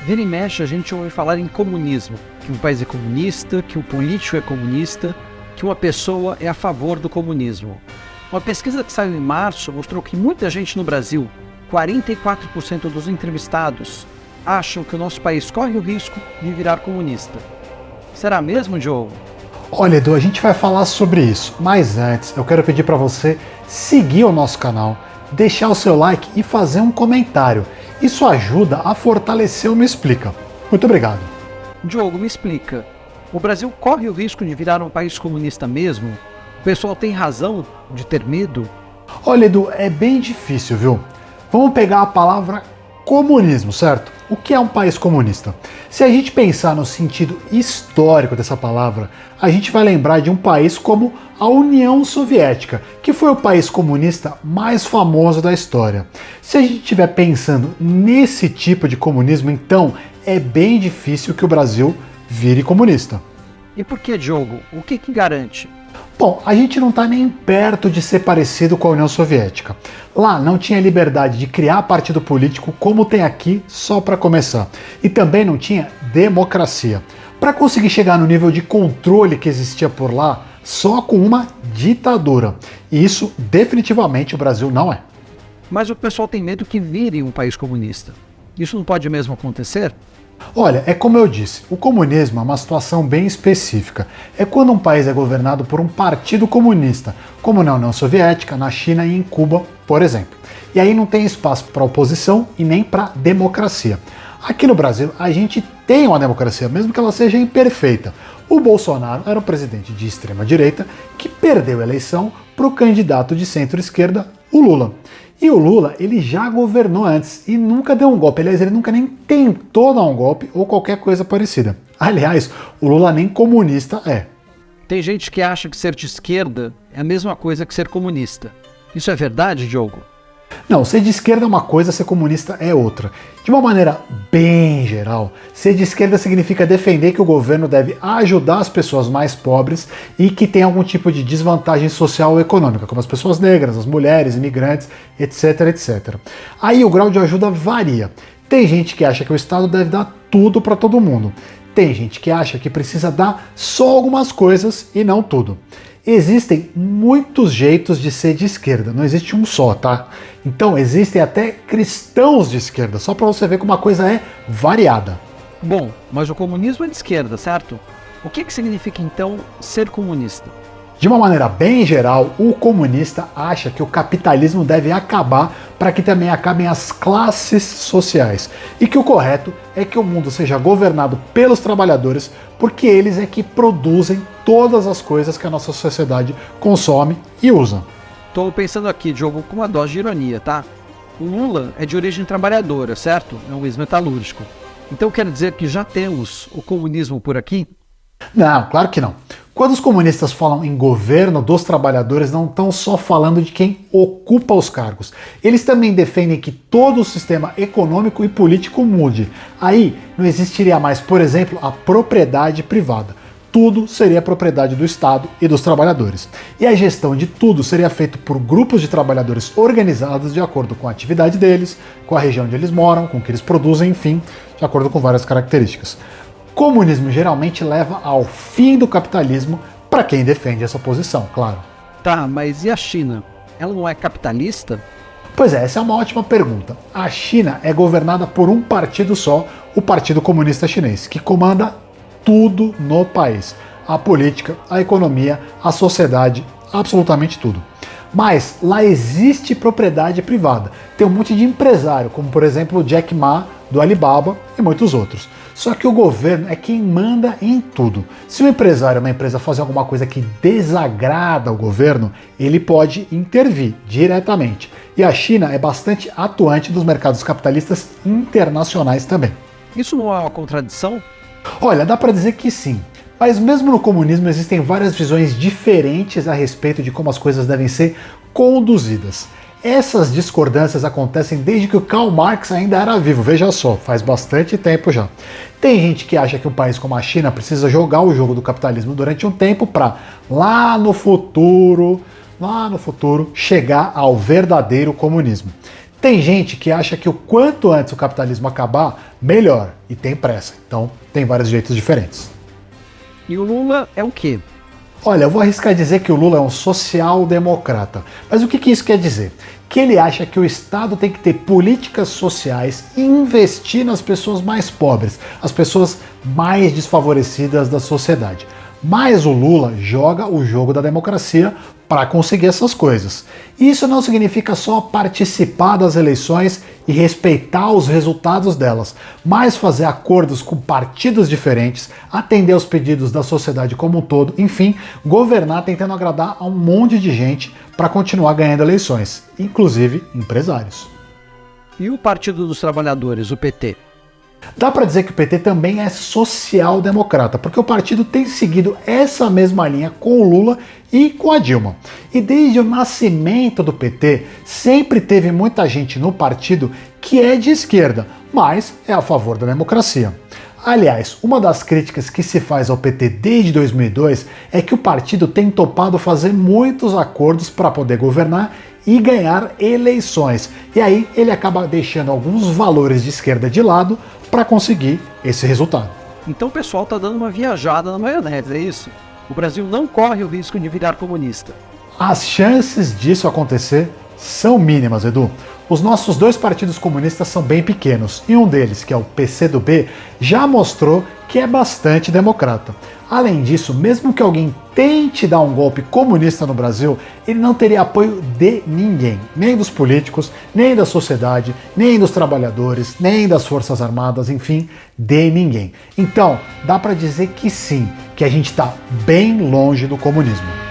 Vira e mexe, a gente ouve falar em comunismo, que um país é comunista, que um político é comunista, que uma pessoa é a favor do comunismo. Uma pesquisa que saiu em março mostrou que muita gente no Brasil, 44% dos entrevistados, acham que o nosso país corre o risco de virar comunista. Será mesmo, Diogo? Olha, Edu, a gente vai falar sobre isso, mas antes eu quero pedir para você seguir o nosso canal, deixar o seu like e fazer um comentário. Isso ajuda a fortalecer o Me Explica. Muito obrigado. Diogo, me explica. O Brasil corre o risco de virar um país comunista mesmo? O pessoal tem razão de ter medo? Olha, Edu, é bem difícil, viu? Vamos pegar a palavra comunismo, certo? O que é um país comunista? Se a gente pensar no sentido histórico dessa palavra, a gente vai lembrar de um país como a União Soviética, que foi o país comunista mais famoso da história. Se a gente estiver pensando nesse tipo de comunismo, então é bem difícil que o Brasil vire comunista. E por que, Diogo? O que garante? Bom, a gente não está nem perto de ser parecido com a União Soviética. Lá não tinha liberdade de criar partido político como tem aqui, só para começar. E também não tinha democracia. Para conseguir chegar no nível de controle que existia por lá, só com uma ditadura. E isso definitivamente o Brasil não é. Mas o pessoal tem medo que vire um país comunista. Isso não pode mesmo acontecer? Olha, é como eu disse, o comunismo é uma situação bem específica. É quando um país é governado por um partido comunista, como na União Soviética, na China e em Cuba, por exemplo. E aí não tem espaço para oposição e nem para democracia. Aqui no Brasil, a gente tem uma democracia, mesmo que ela seja imperfeita. O Bolsonaro era um presidente de extrema-direita que perdeu a eleição para o candidato de centro-esquerda, o Lula. E o Lula, ele já governou antes e nunca deu um golpe. Aliás, ele nunca nem tentou dar um golpe ou qualquer coisa parecida. Aliás, o Lula nem comunista é. Tem gente que acha que ser de esquerda é a mesma coisa que ser comunista. Isso é verdade, Diogo? Não, ser de esquerda é uma coisa, ser comunista é outra. De uma maneira bem geral, ser de esquerda significa defender que o governo deve ajudar as pessoas mais pobres e que tem algum tipo de desvantagem social ou econômica, como as pessoas negras, as mulheres, imigrantes, etc, etc. Aí o grau de ajuda varia. Tem gente que acha que o Estado deve dar tudo para todo mundo. Tem gente que acha que precisa dar só algumas coisas e não tudo. Existem muitos jeitos de ser de esquerda, não existe um só, tá? Então existem até cristãos de esquerda, só para você ver como a coisa é variada. Bom, mas o comunismo é de esquerda, certo? O que significa então ser comunista? De uma maneira bem geral, o comunista acha que o capitalismo deve acabar para que também acabem as classes sociais e que o correto é que o mundo seja governado pelos trabalhadores, porque eles é que produzem todas as coisas que a nossa sociedade consome e usa. Tô pensando aqui, Diogo, com uma dose de ironia, tá? O Lula é de origem trabalhadora, certo? É um ex-metalúrgico. Então quer dizer que já temos o comunismo por aqui? Não, claro que não. Quando os comunistas falam em governo dos trabalhadores, não estão só falando de quem ocupa os cargos. Eles também defendem que todo o sistema econômico e político mude. Aí não existiria mais, por exemplo, a propriedade privada. Tudo seria propriedade do Estado e dos trabalhadores. E a gestão de tudo seria feita por grupos de trabalhadores organizados de acordo com a atividade deles, com a região onde eles moram, com o que eles produzem, enfim, de acordo com várias características. Comunismo geralmente leva ao fim do capitalismo para quem defende essa posição, claro. Tá, mas e a China? Ela não é capitalista? Pois é, essa é uma ótima pergunta. A China é governada por um partido só, o Partido Comunista Chinês, que comanda tudo no país. A política, a economia, a sociedade, absolutamente tudo. Mas lá existe propriedade privada. Tem um monte de empresário, como por exemplo o Jack Ma, do Alibaba e muitos outros. Só que o governo é quem manda em tudo. Se um empresário ou uma empresa fazer alguma coisa que desagrada o governo, ele pode intervir diretamente. E a China é bastante atuante nos mercados capitalistas internacionais também. Isso não é uma contradição? Olha, dá para dizer que sim. Mas mesmo no comunismo existem várias visões diferentes a respeito de como as coisas devem ser conduzidas. Essas discordâncias acontecem desde que o Karl Marx ainda era vivo, veja só, faz bastante tempo já. Tem gente que acha que um país como a China precisa jogar o jogo do capitalismo durante um tempo para lá no futuro chegar ao verdadeiro comunismo. Tem gente que acha que o quanto antes o capitalismo acabar, melhor, e tem pressa. Então, tem vários jeitos diferentes. E o Lula é o quê? Olha, eu vou arriscar dizer que o Lula é um social-democrata. Mas o que isso quer dizer? Que ele acha que o Estado tem que ter políticas sociais e investir nas pessoas mais pobres, as pessoas mais desfavorecidas da sociedade. Mas o Lula joga o jogo da democracia para conseguir essas coisas. Isso não significa só participar das eleições e respeitar os resultados delas, mas fazer acordos com partidos diferentes, atender aos pedidos da sociedade como um todo, enfim, governar tentando agradar a um monte de gente para continuar ganhando eleições, inclusive empresários. E o Partido dos Trabalhadores, o PT? Dá para dizer que o PT também é social-democrata, porque o partido tem seguido essa mesma linha com o Lula e com a Dilma. E desde o nascimento do PT, sempre teve muita gente no partido que é de esquerda, mas é a favor da democracia. Aliás, uma das críticas que se faz ao PT desde 2002 é que o partido tem topado fazer muitos acordos para poder governar e ganhar eleições. E aí ele acaba deixando alguns valores de esquerda de lado para conseguir esse resultado. Então o pessoal está dando uma viajada na maionese, é isso? O Brasil não corre o risco de virar comunista. As chances disso acontecer são mínimas, Edu. Os nossos dois partidos comunistas são bem pequenos, e um deles, que é o PCdoB, já mostrou que é bastante democrata. Além disso, mesmo que alguém tente dar um golpe comunista no Brasil, ele não teria apoio de ninguém, nem dos políticos, nem da sociedade, nem dos trabalhadores, nem das Forças Armadas, enfim, de ninguém. Então, dá para dizer que sim, que a gente está bem longe do comunismo.